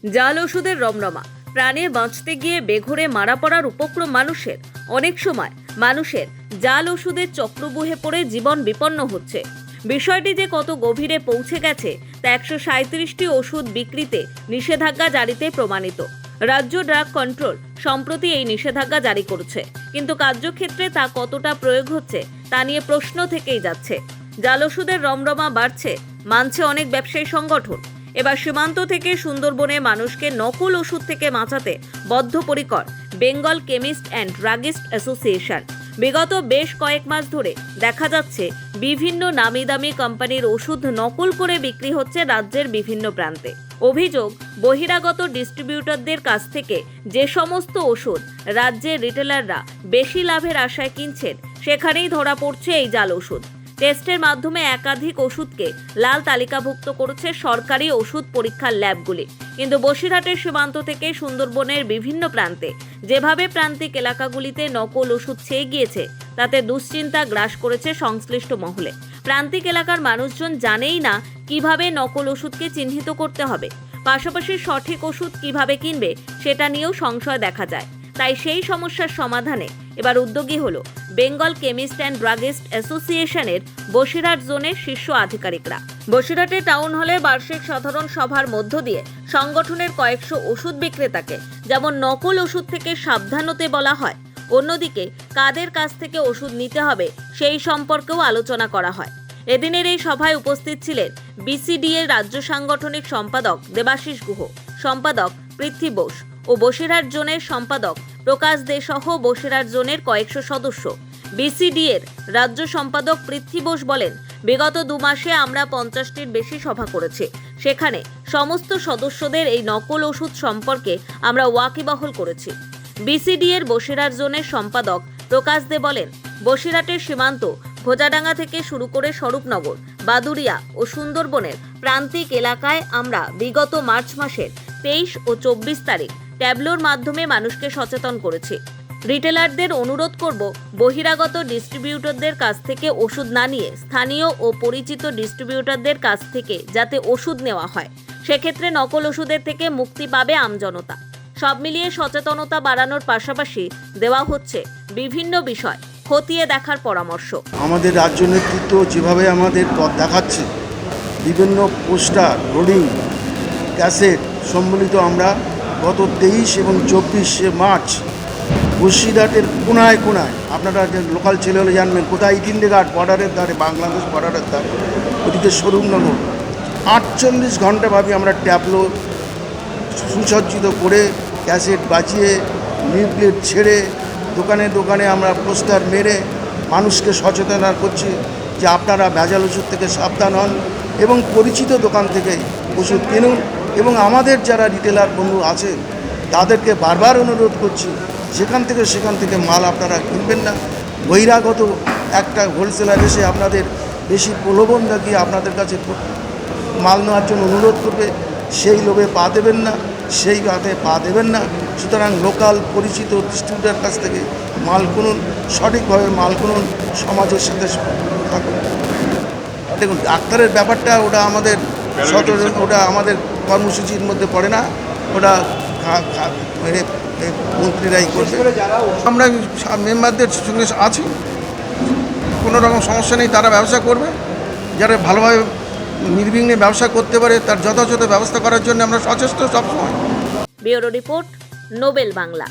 জাল ওষুধের রমরমা, প্রাণে বাঁচতে গিয়ে বেঘোরে মারা পড়ার উপক্রম মানুষের। অনেক সময় মানুষের জাল ওষুধের চক্রবুহে পড়ে জীবন বিপন্ন হচ্ছে। বিষয়টি যে কত গভীরে পৌঁছে গেছে তা 137টি ওষুধ বিক্রিতে নিষেধাজ্ঞা জারিতে প্রমাণিত। রাজ্য ড্রাগ কন্ট্রোল সম্প্রতি এই নিষেধাজ্ঞা জারি করেছে, কিন্তু কার্যক্ষেত্রে তা কতটা প্রয়োগ হচ্ছে তা নিয়ে প্রশ্ন থেকেই যাচ্ছে। জাল ওষুধের রমরমা বাড়ছে, মানছে অনেক ব্যবসায়ী সংগঠন। এবার সীমান্ত থেকে সুন্দরবনে মানুষকে নকল ওষুধ থেকে বাঁচাতে বদ্ধপরিকর Bengal chemist and druggist association. বিগত বেশ কয়েক মাস ধরে দেখা যাচ্ছে বিভিন্ন নামি দামি কোম্পানির ওষুধ নকল করে বিক্রি হচ্ছে রাজ্যের বিভিন্ন প্রান্তে। অভিযোগ, বহিরাগত ডিস্ট্রিবিউটরদের কাছ থেকে যে সমস্ত ওষুধ রাজ্যের রিটেলাররা বেশি লাভের আশায় কিনছেন, সেখানেই ধরা পড়ছে এই জাল ওষুধ। টেস্টের মাধ্যমে একাধিক ওষুধকে লাল তালিকাভুক্ত করেছে সরকারি ওষুধ পরীক্ষার ল্যাবগুলি। কিন্তু বসিরহাটের সীমান্ত থেকে সুন্দরবনের বিভিন্ন প্রান্তে যেভাবে প্রান্তিক এলাকাগুলিতে নকল ওষুধ ছেয়ে গিয়েছে, তাতে দুশ্চিন্তা গ্রাস করেছে সংশ্লিষ্ট মহলে। প্রান্তিক এলাকার মানুষজন জানেই না কিভাবে নকল ওষুধকে চিহ্নিত করতে হবে, পাশাপাশি সঠিক ওষুধ কিভাবে কিনবে সেটা নিয়েও সংশয় দেখা যায়। তাই সেই সমস্যার সমাধানে এবার উদ্যোগী হলো বেঙ্গল কেমিস্ট অ্যান্ড ড্রাগিস্ট অ্যাসোসিয়েশনের বসিরহাট জোনের শীর্ষ আধিকারিকরা। বসিরহাটে টাউন হলে বার্ষিক সাধারণ সভার মধ্য দিয়ে সংগঠনের কয়েকশো ওষুধ বিক্রেতাকে যেমন নকল ওষুধ থেকে সাবধান হতে বলা হয়, অন্যদিকে কাদের কাছ থেকে ওষুধ নিতে হবে সেই সম্পর্কেও আলোচনা করা হয়। এদিনের এই সভায় উপস্থিত ছিলেন বিসিডি এর রাজ্য সাংগঠনিক সম্পাদক দেবাশিস গুহ, সম্পাদক পৃথ্বী বোস ও বসিরহাট জোনের সম্পাদক প্রকাশ দে সহ বসিরহাট জোনের কয়েকশো সদস্য। বিসিডি এর রাজ্য সম্পাদক পৃথ্বী বোস বলেন, বিগত 2 মাসে আমরা 50টির বেশি সভা করেছি। সেখানে সমস্ত সদস্যদের এই নকল ওষুধ সম্পর্কে আমরা ওয়াকিবহাল করেছি। বিসিডি এর বসিরহাট জোনের সম্পাদক প্রকাশ দে বলেন, বসিরহাটের সীমান্ত ভোজাডাঙ্গা থেকে শুরু করে স্বরূপনগর, বাদুরিয়া ও সুন্দরবনের প্রান্তিক এলাকায় আমরা বিগত মার্চ মাসের 23 ও 24 তারিখ ট্যাবলোর মাধ্যমে মানুষকে সচেতন করেছি। রিটেলারদের অনুরোধ করব, বহিরাগত ডিস্ট্রিবিউটরদের কাছ থেকে ওষুধ না নিয়ে স্থানীয় ও পরিচিত ডিস্ট্রিবিউটরদের কাছ থেকে যাতে ওষুধ নেওয়া হয়, সেক্ষেত্রে নকল ওষুধের থেকে মুক্তি পাবে আমজনতা। সব মিলিয়ে সচেতনতা বাড়ানোর পাশাপাশি দেওয়া হচ্ছে বিভিন্ন বিষয় খতিয়ে দেখার পরামর্শ। আমাদের রাজ্য নেতৃত্ব যেভাবে আমাদের পথ দেখাচ্ছে, বিভিন্ন পোস্টার, হোর্ডিং, ক্যাসেট সম্বলিত আমরা গত 23 এবং 24 মার্চ বসিরহাটের কোনায় কোনায়, আপনারা যে লোকাল ছেলে হলে জানবেন কোথায়, ইটিন্ডেঘাট বর্ডারের ধারে, বাংলাদেশ বর্ডারের ধারে, ওদিকে স্বরূপনগর, 48 ঘন্টাভাবে আমরা ট্যাবলো সুসজ্জিত করে ক্যাসেট বাজিয়ে লিফলেট ছেড়ে দোকানে দোকানে আমরা পোস্টার মেরে মানুষকে সচেতন করছি যে আপনারা ভেজাল ওষুধ থেকে সাবধান হন এবং পরিচিত দোকান থেকে ওষুধ কিনুন। এবং আমাদের যারা রিটেলার বন্ধু আছে তাদেরকে বারবার অনুরোধ করছি, সেখান থেকে মাল আপনারা কিনবেন না। বহিরাগত একটা হোলসেলার এসে আপনাদের বেশি প্রলোভন দেখিয়ে আপনাদের কাছে মাল নেওয়ার জন্য অনুরোধ করবে, সেই লোভে পা দেবেন না, সেই হাতে পা দেবেন না। সুতরাং লোকাল পরিচিত ডিস্ট্রিবিউটার কাছ থেকে মাল কিনুন, সঠিকভাবে মাল কিনুন, সমাজের সাথে থাকুন। দেখুন, ডাক্তারের ব্যাপারটা ওটা আমাদের ওটা আমাদের কর্মসূচির মধ্যে পড়ে না, ওটা মন্ত্রীরাই করবে। আমরা মেম্বারদের সঙ্গে আছি, কোনো রকম সমস্যা নেই, তারা ব্যবসা করবে। যারা ভালোভাবে নির্বিঘ্নে ব্যবসা করতে পারে তার যথাযথ ব্যবস্থা করার জন্য আমরা সচেষ্ট সবসময়। Bureau report, Nobel Bangla.